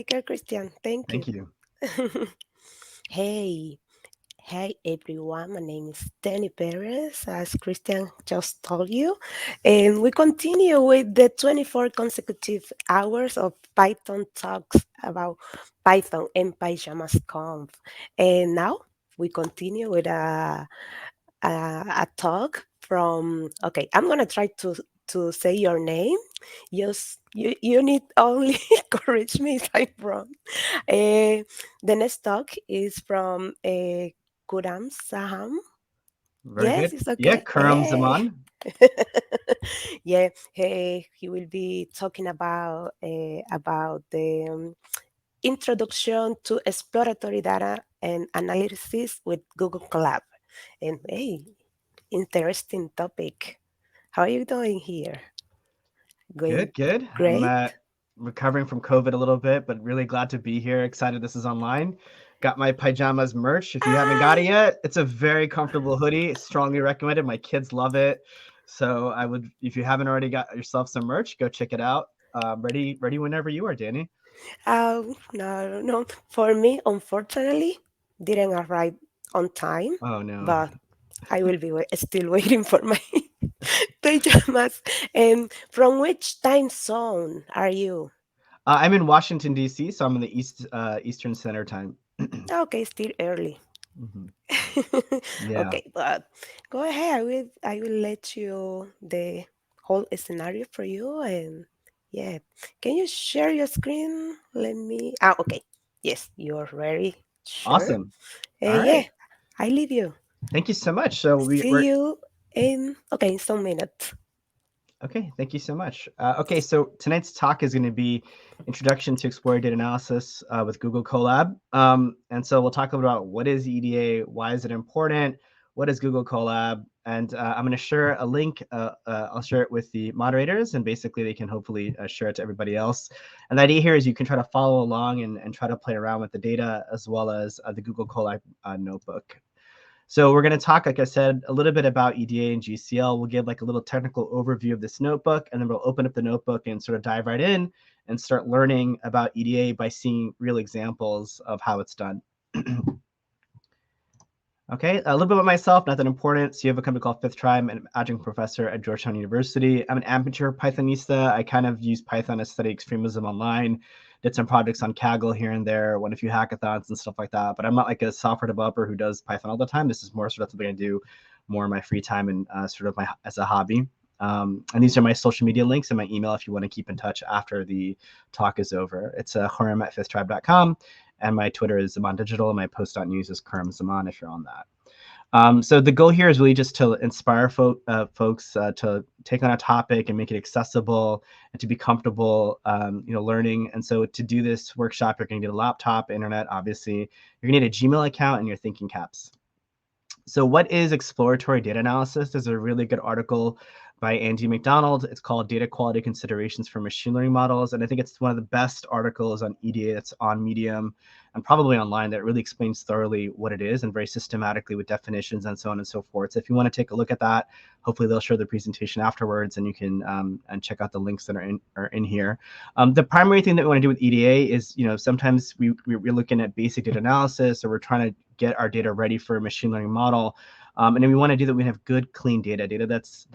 Take care, Christian. Thank Thank you. you. Hey, hey everyone. My name is Danny Perez, as Christian just told you. And we continue with the 24 consecutive hours of Python talks about Python and Pyjamas Conf. And now we continue with a talk from, okay, I'm going to try to say your name. You need only correct me if I'm wrong. Uh, the next talk is from Khuram Saham. Very Yes, good. it's Yeah, okay. Khuram Hey. Zaman. Yeah, hey, he will be talking about the introduction to exploratory data and analysis with Google Colab. And hey, interesting topic. How are you doing here? Going Good, good. I'm great? recovering from COVID a little bit, but really glad to be here. Excited this is online. Got my Pyjamas merch. If you haven't got it Ah, yet, it's a very comfortable hoodie. Strongly recommended. My kids love it. So I would, if you haven't already got yourself some merch, go check it out. Ready whenever you are, Danny. no, no. For me, unfortunately, didn't arrive on time, Oh no. but I will be still waiting for my pajamas. And from which time zone are you? I'm in Washington D.C., so I'm in the Eastern Center Time. Okay, still early. Mhm. Yeah. Okay, but go ahead. I will let you the whole scenario for you, and yeah, can you share your screen? Let me. Okay. Yes, you're ready. Sure. Awesome. All Yeah, right. I leave you. Thank you so much. So See we're you in some minutes. okay. Thank you so much. Okay, so tonight's talk is going to be Introduction to Exploratory Data Analysis with Google Colab. And so we'll talk about what is EDA, why is it important, what is Google Colab, and I'm going to share a link. I'll share it with the moderators, and basically they can hopefully share it to everybody else. And the idea here is you can try to follow along and try to play around with the data as well as the Google Colab notebook. So we're going to talk, like I said, a little bit about EDA and GCL. We'll give like a little technical overview of this notebook, and then we'll open up the notebook and sort of dive right in and start learning about EDA by seeing real examples of how it's done. Okay, a little bit about myself, nothing important. So you have a company called Fifth Tribe. I'm an adjunct professor at Georgetown University. I'm an amateur Pythonista. I kind of use Python to study extremism online, did some projects on Kaggle here and there, won a few hackathons and stuff like that. But I'm not like a software developer who does Python all the time. This is more sort of something I do more in my free time and sort of as a hobby. And these are my social media links and my email if you want to keep in touch after the talk is over. It's Khuram at fifthtribe.com. And my Twitter is Zaman Digital. And my post.news is Khuram Zaman if you're on that. So the goal here is really just to inspire folks to take on a topic and make it accessible and to be comfortable, learning. And so to do this workshop, you're going to need a laptop, internet, obviously. You're going to need a Gmail account and your thinking caps. So what is exploratory data analysis? There's a really good article by Andy McDonald. It's called Data Quality Considerations for Machine Learning Models. And I think it's one of the best articles on EDA that's on Medium and probably online that really explains thoroughly what it is and very systematically with definitions and so on and so forth. So if you want to take a look at that, hopefully they'll share the presentation afterwards and you can and check out the links that are in here. The primary thing that we want to do with EDA is, sometimes we're looking at basic data analysis or we're trying to get our data ready for a machine learning model. And then we want to do that. We have good, clean data that's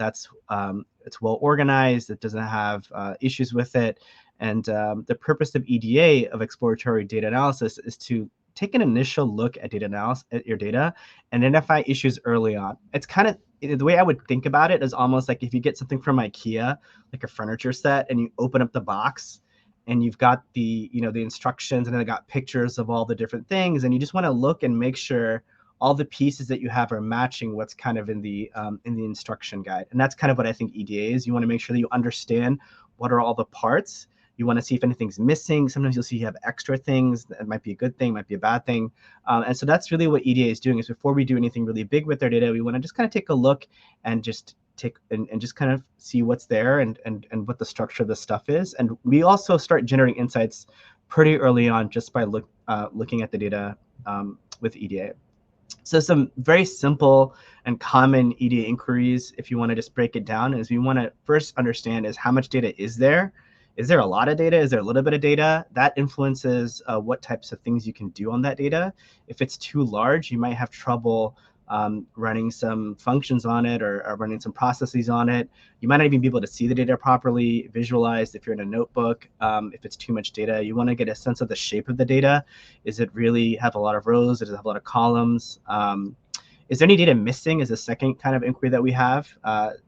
it's well organized. It doesn't have issues with it. And the purpose of EDA, of exploratory data analysis, is to take an initial look at data analysis, at your data, and identify issues early on. It's kind of the way I would think about it is almost like if you get something from IKEA, like a furniture set, and you open up the box, and you've got the instructions, and then they got pictures of all the different things, and you just want to look and make sure all the pieces that you have are matching what's kind of in the instruction guide. And that's kind of what I think EDA is. You want to make sure that you understand what are all the parts. You want to see if anything's missing. Sometimes you'll see you have extra things. That might be a good thing, might be a bad thing. And so that's really what EDA is doing, is before we do anything really big with our data, we want to just kind of take a look and just just kind of see what's there and what the structure of the stuff is. And we also start generating insights pretty early on just by looking at the data with EDA. So some very simple and common EDA inquiries, if you want to just break it down, is we want to first understand is how much data is there Is there a lot of data? Is there a little bit of data? That influences what types of things you can do on that data. If it's too large, you might have trouble running some functions on it, or running some processes on it. You might not even be able to see the data properly, visualized if you're in a notebook. If it's too much data, you want to get a sense of the shape of the data. Is it really have a lot of rows? Does it have a lot of columns? Is there any data missing is the second kind of inquiry that we have.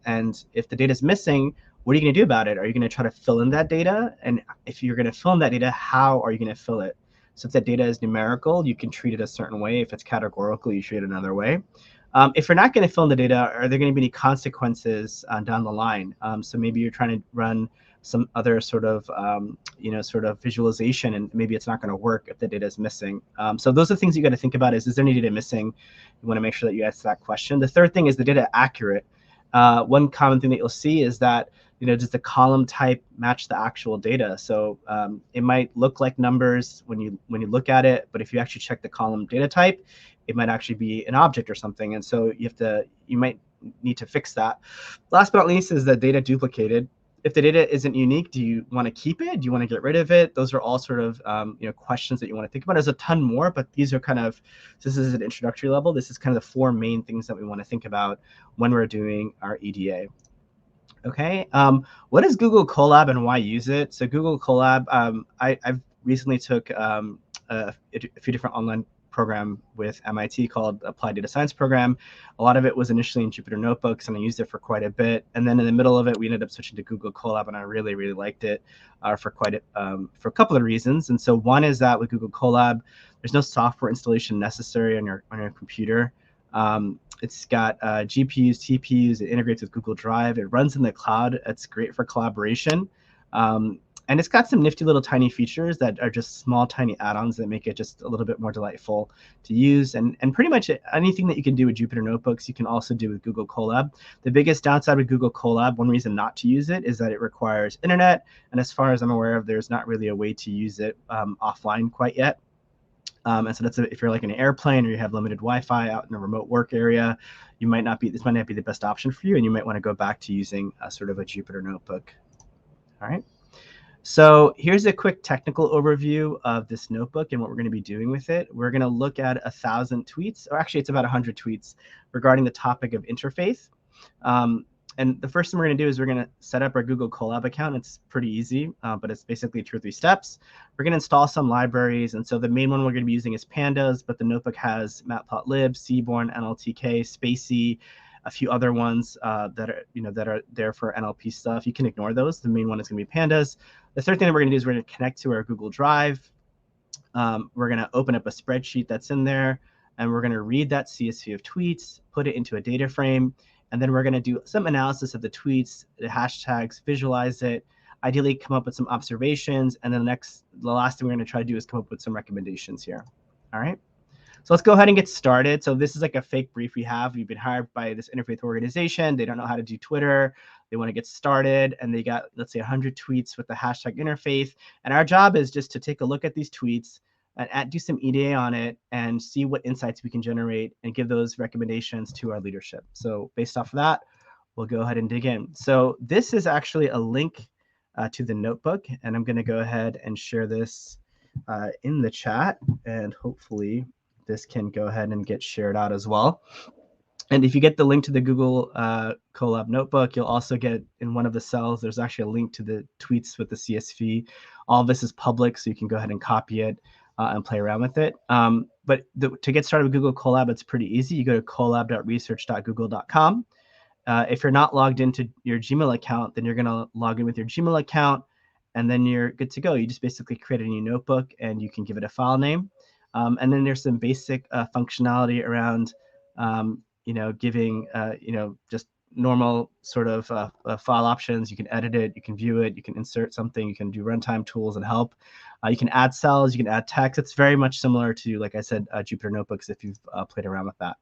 And if the data is missing, what are you going to do about it? Are you going to try to fill in that data? And if you're going to fill in that data, how are you going to fill it? So if that data is numerical, you can treat it a certain way. If it's categorical, you treat it another way. If you're not going to fill in the data, are there going to be any consequences down the line? So maybe you're trying to run some other sort of sort of visualization, and maybe it's not going to work if the data is missing. So those are things you got to think about. Is there any data missing? You want to make sure that you ask that question. The third thing is the data accurate. One common thing that you'll see is that does the column type match the actual data? So it might look like numbers when you look at it, but if you actually check the column data type, it might actually be an object or something. And so you might need to fix that. Last but not least is the data duplicated. If the data isn't unique, do you want to keep it? Do you want to get rid of it? Those are all sort of questions that you want to think about. There's a ton more, but these are kind of, this is an introductory level. This is kind of the four main things that we want to think about when we're doing our EDA. Okay, what is Google Colab and why use it? So Google Colab, I've recently took a few different online program with MIT called Applied Data Science Program. A lot of it was initially in Jupyter Notebooks, and I used it for quite a bit. And then in the middle of it, we ended up switching to Google Colab, and I really, really liked it for a couple of reasons. And so one is that with Google Colab, there's no software installation necessary on your computer. It's got GPUs, TPUs. It integrates with Google Drive. It runs in the cloud. It's great for collaboration. And it's got some nifty little tiny features that are just small, tiny add-ons that make it just a little bit more delightful to use. And pretty much anything that you can do with Jupyter Notebooks, you can also do with Google Colab. The biggest downside with Google Colab, one reason not to use it, is that it requires internet. And as far as I'm aware of, there's not really a way to use it offline quite yet. And so if you're like in an airplane or you have limited Wi-Fi out in a remote work area, this might not be the best option for you, and you might want to go back to using sort of a Jupyter notebook. All right. So here's a quick technical overview of this notebook and what we're going to be doing with it. We're going to look at 1,000 tweets, or actually it's about 100 tweets regarding the topic of interfaith. And the first thing we're going to do is we're going to set up our Google Colab account. It's pretty easy, but it's basically 2 or 3 steps. We're going to install some libraries. And so the main one we're going to be using is Pandas, but the notebook has Matplotlib, Seaborn, NLTK, Spacey, a few other ones that are there for NLP stuff. You can ignore those. The main one is going to be Pandas. The third thing that we're going to do is we're going to connect to our Google Drive. We're going to open up a spreadsheet that's in there, and we're going to read that CSV of tweets, put it into a data frame, and then we're going to do some analysis of the tweets, the hashtags, visualize it, ideally come up with some observations, and then the last thing we're going to try to do is come up with some recommendations here. All right. So let's go ahead and get started. So this is like a fake brief we have. We've been hired by this interfaith organization. They don't know how to do Twitter. They want to get started, and they got, let's say, 100 tweets with the hashtag interfaith. And our job is just to take a look at these tweets and do some EDA on it and see what insights we can generate and give those recommendations to our leadership. So based off of that, we'll go ahead and dig in. So this is actually a link to the notebook, and I'm going to go ahead and share this in the chat, and hopefully this can go ahead and get shared out as well. And if you get the link to the Google Colab notebook, you'll also get in one of the cells, there's actually a link to the tweets with the CSV. All of this is public, so you can go ahead and copy it and play around with it. But to get started with Google Colab, it's pretty easy. You go to colab.research.google.com. If you're not logged into your Gmail account, then you're going to log in with your Gmail account, and then you're good to go. You just basically create a new notebook, and you can give it a file name. And then there's some basic functionality around, giving, just normal sort of file options. You can edit it, you can view it, you can insert something, you can do runtime tools and help. You can add cells, you can add text. It's very much similar to, like I said, Jupyter Notebooks if you've played around with that.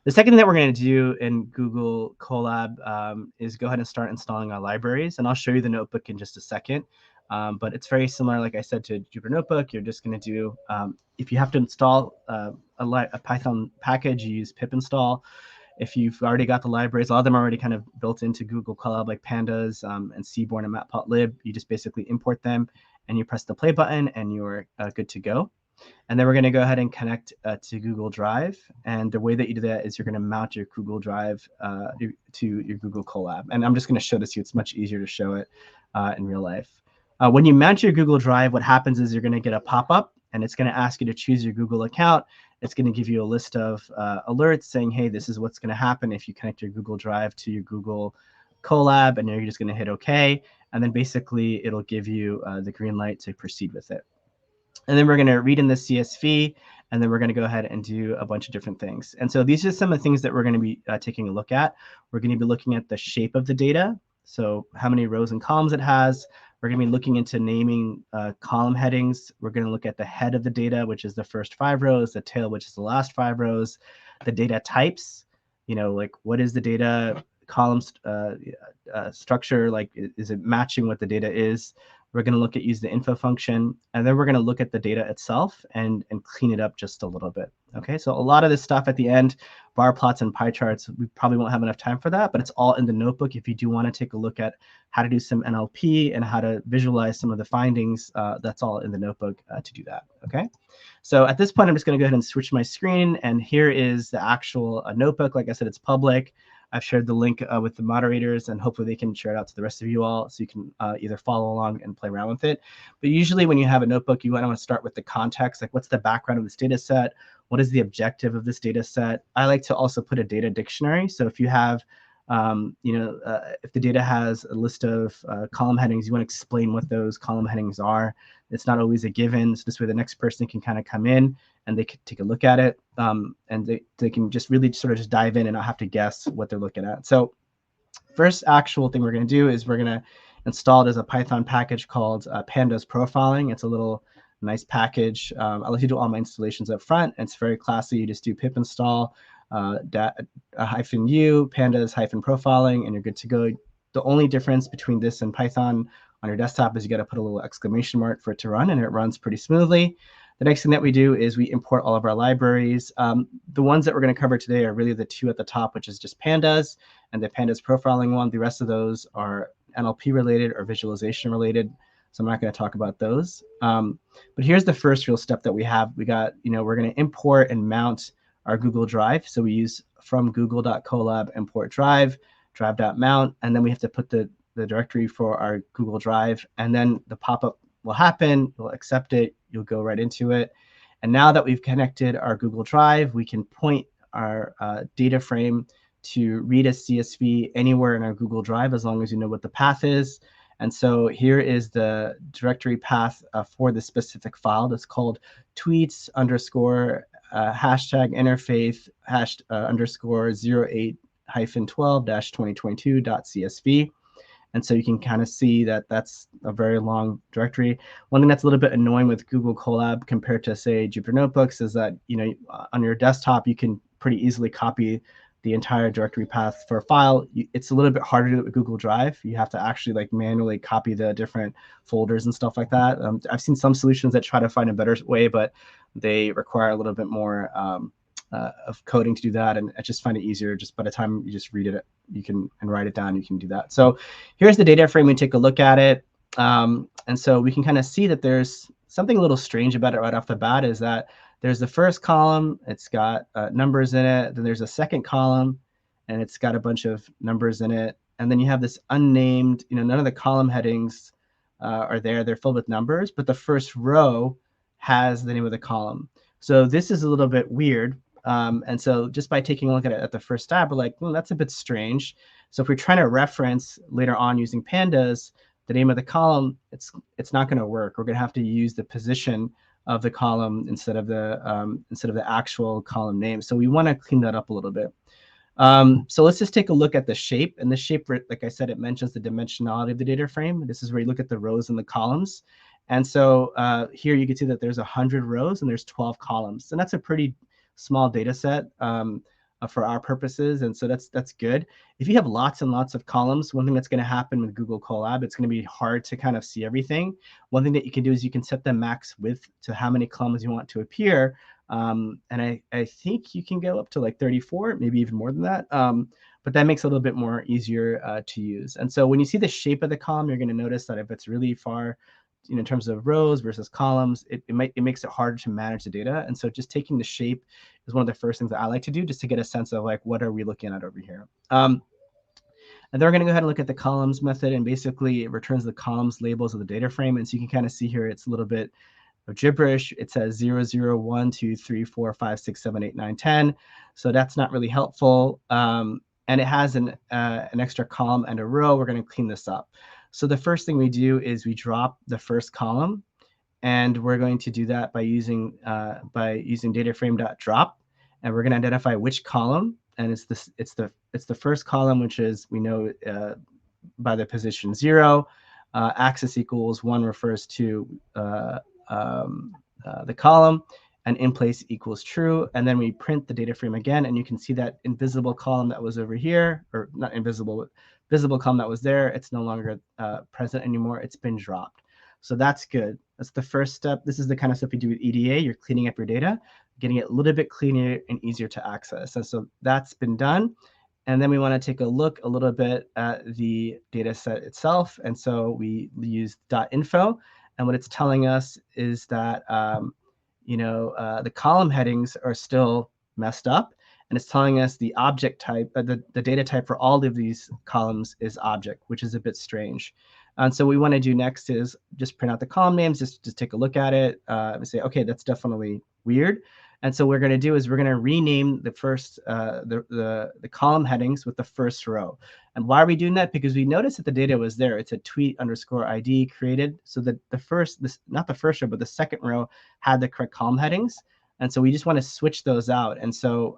The second thing that we're going to do in Google Colab is go ahead and start installing our libraries. And I'll show you the notebook in just a second. But it's very similar, like I said, to Jupyter Notebook. You're just going to do, if you have to install a Python package, you use pip install. If you've already got the libraries, a lot of them are already kind of built into Google Colab, like Pandas and Seaborn and Matplotlib. You just basically import them and you press the play button and you're good to go. And then we're going to go ahead and connect to Google Drive. And the way that you do that is you're going to mount your Google Drive to your Google Colab. And I'm just going to show this to you. It's much easier to show it in real life. When you mount your Google Drive, what happens is you're going to get a pop-up, and it's going to ask you to choose your Google account. It's going to give you a list of alerts saying, hey, this is what's going to happen if you connect your Google Drive to your Google Colab, and you're just going to hit OK. And then basically, it'll give you the green light to proceed with it. And then we're going to read in the CSV, and then we're going to go ahead and do a bunch of different things. And so these are some of the things that we're going to be taking a look at. We're going to be looking at the shape of the data, so how many rows and columns it has. We're going to be looking into naming column headings. We're going to look at the head of the data, which is the first 5 rows, the tail, which is the last 5 rows, the data types, like what is the data column structure, like is it matching what the data is? We're going to look at use the info function, and then we're going to look at the data itself and clean it up just a little bit. Okay, so a lot of this stuff at the end, bar plots and pie charts, we probably won't have enough time for that, but it's all in the notebook if you do want to take a look at how to do some NLP and how to visualize some of the findings. That's all in the notebook to do that. Okay, so at this point, I'm just going to go ahead and switch my screen, and here is the actual notebook. Like I said, it's public. I've shared the link with the moderators, and hopefully they can share it out to the rest of you all so you can either follow along and play around with it. But usually when you have a notebook, you want to start with the context, like what's the background of this data set? What is the objective of this data set? I like to also put a data dictionary. So if you have, if the data has a list of column headings, you want to explain what those column headings are. It's not always a given. So this way the next person can kind of come in and they can take a look at it, and they can just really sort of just dive in and not have to guess what they're looking at. So first actual thing we're going to do is we're going to install it as a Python package called Pandas Profiling. It's a little nice package. I'll let you do all my installations up front. It's very classy. You just do pip install -u pandas -profiling, and you're good to go. The only difference between this and Python on your desktop is you got to put a little exclamation mark for it to run, and it runs pretty smoothly. The next thing that we do is we import all of our libraries. The ones that we're going to cover today are really the 2 at the top, which is just pandas and the pandas profiling one. The rest of those are NLP related or visualization related, so I'm not going to talk about those. But here's the first real step that we have. We're going to import and mount our Google Drive. So we use from google.colab import drive, drive.mount, and then we have to put the directory for our Google Drive, and then the pop-up will happen. You'll accept it. You'll go right into it. And now that we've connected our Google Drive, we can point our data frame to read a CSV anywhere in our Google Drive as long as you know what the path is. And so here is the directory path for the specific file that's called tweets underscore hashtag interfaith underscore 08-12-2022.csv. And so you can kind of see that that's a very long directory. One thing that's a little bit annoying with Google Colab compared to, say, Jupyter Notebooks is that, on your desktop, you can pretty easily copy the entire directory path for a file. It's a little bit harder to do with Google Drive. You have to actually manually copy the different folders and stuff like that. I've seen some solutions that try to find a better way, but they require a little bit more of coding to do that, and I just find it easier. Just by the time you just read it, you can and write it down, you can do that. So here's the data frame. We take a look at it, and so we can kind of see that there's something a little strange about it right off the bat. Is that there's the first column, it's got numbers in it. Then there's a second column, and it's got a bunch of numbers in it. And then you have this unnamed. None of the column headings are there. They're filled with numbers, but the first row has the name of the column. So this is a little bit weird. And so just by taking a look at it at the first tab, we're like, well, that's a bit strange. So if we're trying to reference later on using pandas the name of the column, it's not going to work. We're going to have to use the position of the column instead of the actual column name. So we want to clean that up a little bit. So let's just take a look at the shape. And the shape, like I said, it mentions the dimensionality of the data frame. This is where you look at the rows and the columns. And so here you can see that there's 100 rows and there's 12 columns. And that's a pretty small data set. for our purposes, and so that's good. If you have lots and lots of columns, one thing that's going to happen with Google Colab, it's going to be hard to kind of see everything. One thing that you can do is you can set the max width to how many columns you want to appear, and I think you can go up to like 34, maybe even more than that. But that makes it a little bit more easier to use. And so when you see the shape of the column, you're going to notice that if it's really far, in terms of rows versus columns, it makes it harder to manage the data. And so just taking the shape is one of the first things that I like to do, just to get a sense of like, what are we looking at over here? And then we're going to go ahead and look at the columns method, and basically it returns the columns labels of the data frame. And so you can kind of see here, it's a little bit of gibberish. It says 0, 0, 1, 2, 3, 4, 5, 6, 7, 8, 9, 10. So that's not really helpful. And it has an extra column and a row. We're going to clean this up. So the first thing we do is we drop the first column, and we're going to do that by using dataframe.drop, and we're going to identify which column. And it's the first column, which is, we know by the position 0. Axis equals 1 refers to the column, and in place equals true. And then we print the data frame again, and you can see that invisible column that was over here, or not invisible, but visible column that was there, it's no longer present anymore. It's been dropped. So that's good. That's the first step. This is the kind of stuff you do with EDA. You're cleaning up your data, getting it a little bit cleaner and easier to access. And so that's been done. And then we want to take a look a little bit at the data set itself. And so we use .info. And what it's telling us is that the column headings are still messed up. And it's telling us the object type, the data type for all of these columns is object, which is a bit strange. And so what we want to do next is just print out the column names, just take a look at it, and say, okay, that's definitely weird. And so what we're going to do is we're going to rename the first the column headings with the first row. And why are we doing that? Because we noticed that the data was there. It's a tweet underscore ID created, so that not the first row, but the second row had the correct column headings. And so we just want to switch those out. And so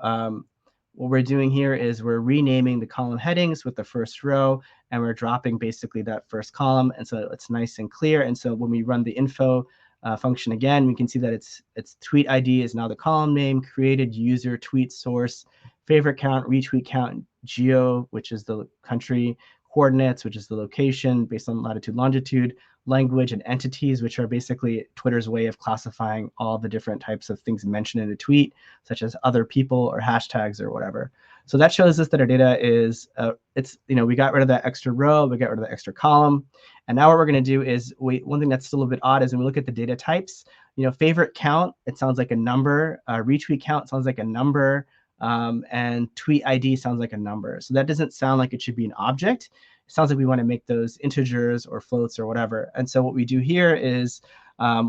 what we're doing here is we're renaming the column headings with the first row, and we're dropping basically that first column. And so it's nice and clear. And so when we run the info function again, we can see that its tweet ID is now the column name, created user, tweet source, favorite count, retweet count, geo, which is the country, coordinates, which is the location based on latitude, longitude, language, and entities, which are basically Twitter's way of classifying all the different types of things mentioned in a tweet, such as other people or hashtags or whatever. So that shows us that our data is, we got rid of that extra row, we got rid of the extra column. And now what we're going to do is, one thing that's still a bit odd is when we look at the data types, favorite count, it sounds like a number, retweet count sounds like a number, and tweet ID sounds like a number. So that doesn't sound like it should be an object. It sounds like we want to make those integers or floats or whatever. And so what we do here is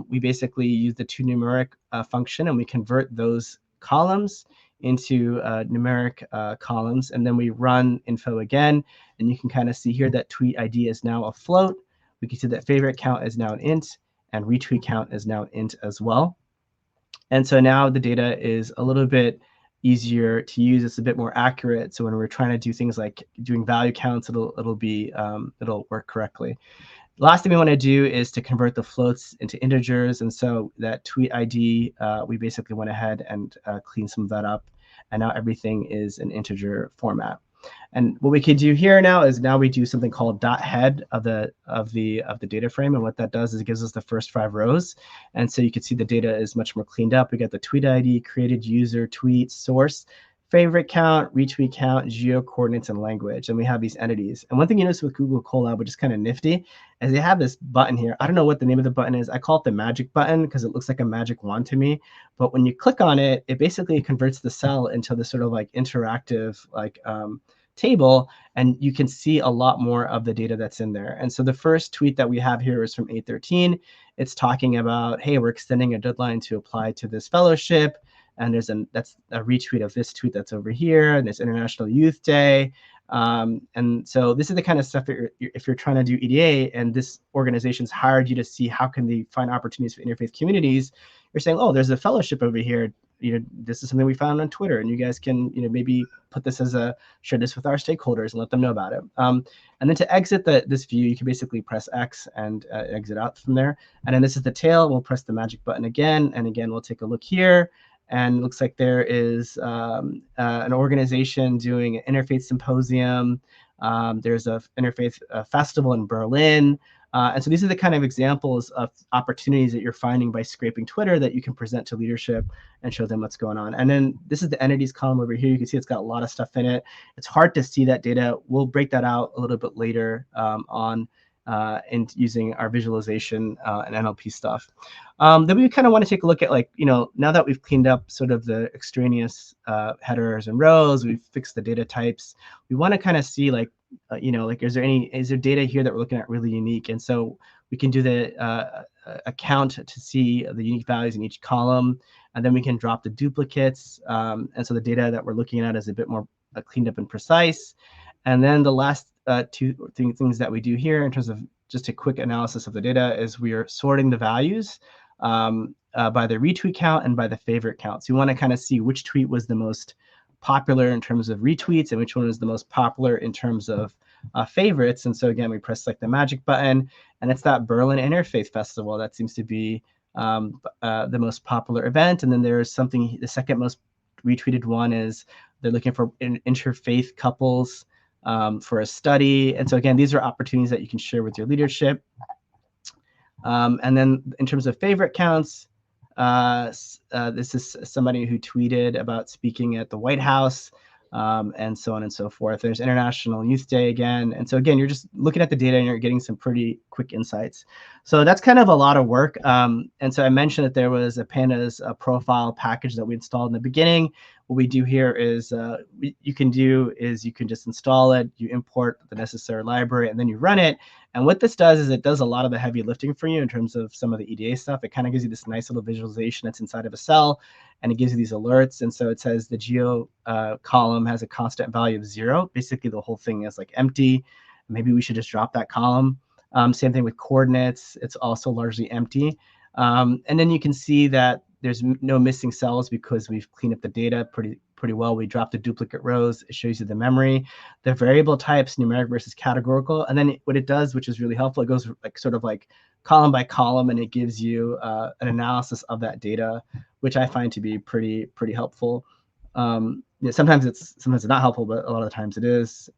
we basically use the toNumeric function, and we convert those columns into numeric columns, and then we run info again, and you can kind of see here that tweet ID is now a float. We can see that favorite count is now an int, and retweet count is now int as well. And so now the data is a little bit easier to use. It's a bit more accurate. So when we're trying to do things like doing value counts, it'll work correctly. The last thing we want to do is to convert the floats into integers. And so that tweet ID, we basically went ahead and cleaned some of that up. And now everything is an integer format. And what we could do here now is we do something called .head of the data frame. And what that does is it gives us the first 5 rows. And so you can see the data is much more cleaned up. We got the tweet ID, created user, tweet, source, favorite count, retweet count, geo coordinates, and language. And we have these entities. And one thing you notice with Google Colab, which is kind of nifty, is they have this button here. I don't know what the name of the button is. I call it the magic button because it looks like a magic wand to me. But when you click on it, it basically converts the cell into this sort of like interactive table, and you can see a lot more of the data that's in there. And so the first tweet that we have here is from 8/13. It's talking about, hey, we're extending a deadline to apply to this fellowship. And that's a retweet of this tweet that's over here, and it's International Youth Day. And so this is the kind of stuff that if you're trying to do EDA and this organization's hired you to see how can they find opportunities for interfaith communities, you're saying, oh, there's a fellowship over here. This is something we found on Twitter, and you guys can, maybe put this share this with our stakeholders and let them know about it. And then to exit this view, you can basically press X and exit out from there. And then this is the tail. We'll press the magic button again, and again, we'll take a look here. and it looks like there is an organization doing an interfaith symposium. There's a interfaith festival in Berlin. And so these are the kind of examples of opportunities that you're finding by scraping Twitter that you can present to leadership and show them what's going on. And then this is the entities column over here. You can see it's got a lot of stuff in it. It's hard to see that data. We'll break that out a little bit later on and using our visualization and NLP stuff. Then we kind of want to take a look at, like, now that we've cleaned up sort of the extraneous headers and rows, we've fixed the data types, we want to kind of see, like, like, is there data here that we're looking at really unique? And so we can do the account to see the unique values in each column, and then we can drop the duplicates. And so the data that we're looking at is a bit more cleaned up and precise. And then the last two things that we do here in terms of just a quick analysis of the data is we are sorting the values by the retweet count and by the favorite count. So you want to kind of see which tweet was the most popular in terms of retweets and which one was the most popular in terms of favorites. And so again, we press like the magic button, and it's that Berlin Interfaith Festival that seems to be the most popular event. And then there's something, the second most retweeted one is they're looking for interfaith couples for a study. And so again, these are opportunities that you can share with your leadership. And then in terms of favorite counts, this is somebody who tweeted about speaking at the White House, and so on and so forth. There's International Youth Day again. And so again, you're just looking at the data and you're getting some pretty quick insights. So that's kind of a lot of work. And so I mentioned that there was a Pandas profile package that we installed in the beginning. What we do here is you can just install it, you import the necessary library, and then you run it. And what this does is it does a lot of the heavy lifting for you in terms of some of the EDA stuff. It kind of gives you this nice little visualization that's inside of a cell, and it gives you these alerts. And so it says the geo column has a constant value of 0. Basically, the whole thing is like empty. Maybe we should just drop that column. Same thing with coordinates. It's also largely empty. And then you can see that there's no missing cells because we've cleaned up the data pretty well. We dropped the duplicate rows. It shows you the memory, the variable types, numeric versus categorical. And then what it does, which is really helpful, it goes like sort of like column by column, and it gives you an analysis of that data, which I find to be pretty helpful. Sometimes it's not helpful, but a lot of the times it is.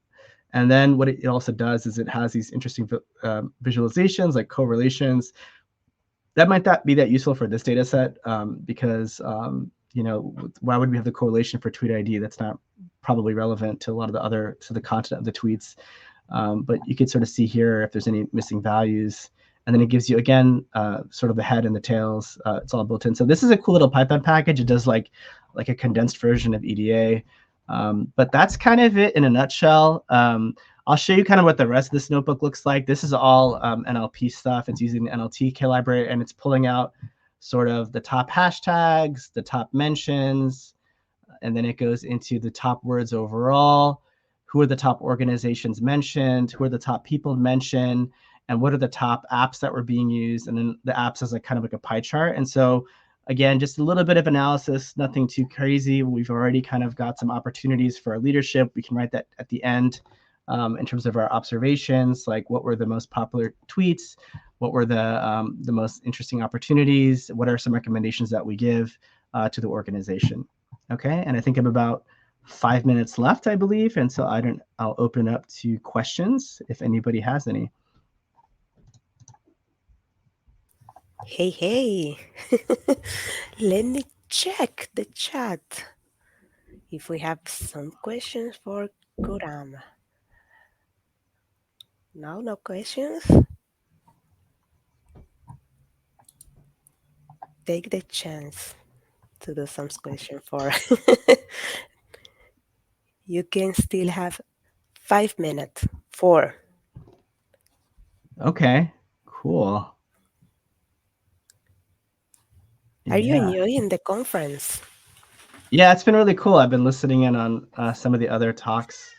And then what it also does is it has these interesting visualizations like correlations. That might not be that useful for this data set because, why would we have the correlation for tweet ID? That's not probably relevant to a lot of the content of the tweets. But you can sort of see here if there's any missing values. And then it gives you, again, sort of the head and the tails. It's all built in. So this is a cool little Python package. It does like a condensed version of EDA. But that's kind of it in a nutshell. I'll show you kind of what the rest of this notebook looks like. This is all NLP stuff. It's using the NLTK library, and it's pulling out sort of the top hashtags, the top mentions, and then it goes into the top words overall. Who are the top organizations mentioned? Who are the top people mentioned? And what are the top apps that were being used? And then the apps is like kind of like a pie chart. And so again, just a little bit of analysis, nothing too crazy. We've already kind of got some opportunities for our leadership. We can write that at the end. In terms of our observations, like what were the most popular tweets, what were the most interesting opportunities, what are some recommendations that we give to the organization. Okay, and I think I'm about 5 minutes left, I believe, and so I'll open up to questions if anybody has any. Hey. Let me check the chat if we have some questions for Khuram. No questions. Take the chance to do some question for. You can still have 5 minutes. 4. Okay, cool. Are you Yeah. enjoying the conference? Yeah, it's been really cool. I've been listening in on some of the other talks.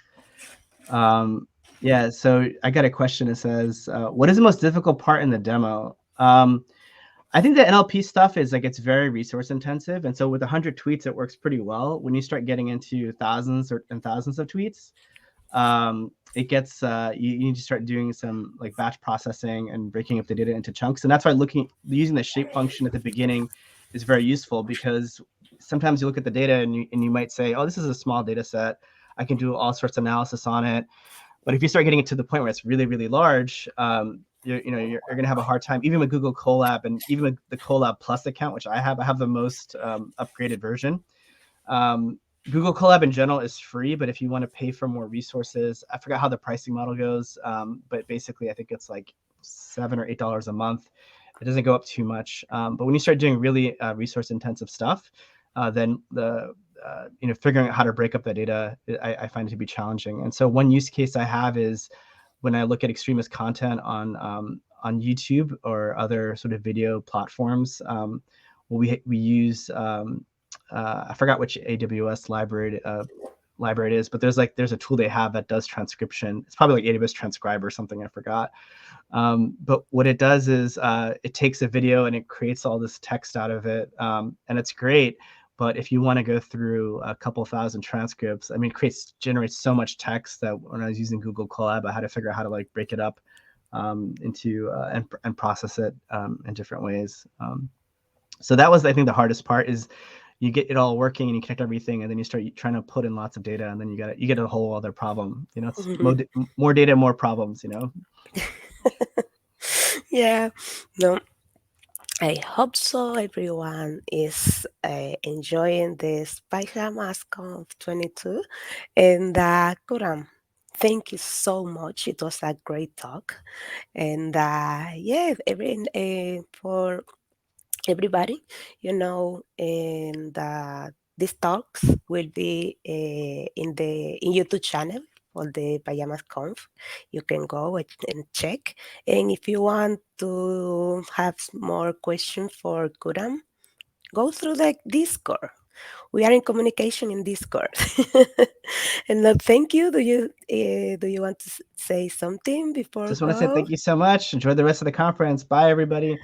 Yeah, so I got a question that says, what is the most difficult part in the demo? I think the NLP stuff is like, it's very resource intensive. And so with 100 tweets, it works pretty well. When you start getting into thousands and thousands of tweets, it gets, you need to start doing some like batch processing and breaking up the data into chunks. And that's why using the shape function at the beginning is very useful, because sometimes you look at the data and you might say, oh, this is a small data set. I can do all sorts of analysis on it. But if you start getting it to the point where it's really, really large, you're going to have a hard time, even with Google Colab and even with the Colab Plus account, which I have the most upgraded version. Google Colab in general is free, but if you want to pay for more resources, I forgot how the pricing model goes, but basically I think it's like $7 or $8 a month. It doesn't go up too much. But when you start doing really resource intensive stuff, then figuring out how to break up the data, I find it to be challenging. And so one use case I have is when I look at extremist content on YouTube or other sort of video platforms. We use I forgot which AWS library it is, but there's a tool they have that does transcription. It's probably like AWS Transcribe or something. I forgot. But what it does is it takes a video and it creates all this text out of it, and it's great. But if you want to go through a couple thousand transcripts, I mean, generates so much text that when I was using Google Colab, I had to figure out how to like break it up into and process it in different ways. So that was, I think, the hardest part is you get it all working and you connect everything, and then you start trying to put in lots of data, and then you get a whole other problem. It's more data, more problems. Yeah, no, I hope so. Everyone is enjoying this Pyjamas Conf 22. And Khuram, thank you so much. It was a great talk. And yeah, for everybody, and these talks will be in the in YouTube channel for the Pajamas Conf. You can go and check. And if you want to have more questions for Kuram, go through the Discord. We are in communication in Discord. And thank you. Do you want to say something before Just want to say go? thank you so much. Enjoy the rest of the conference. Bye, everybody.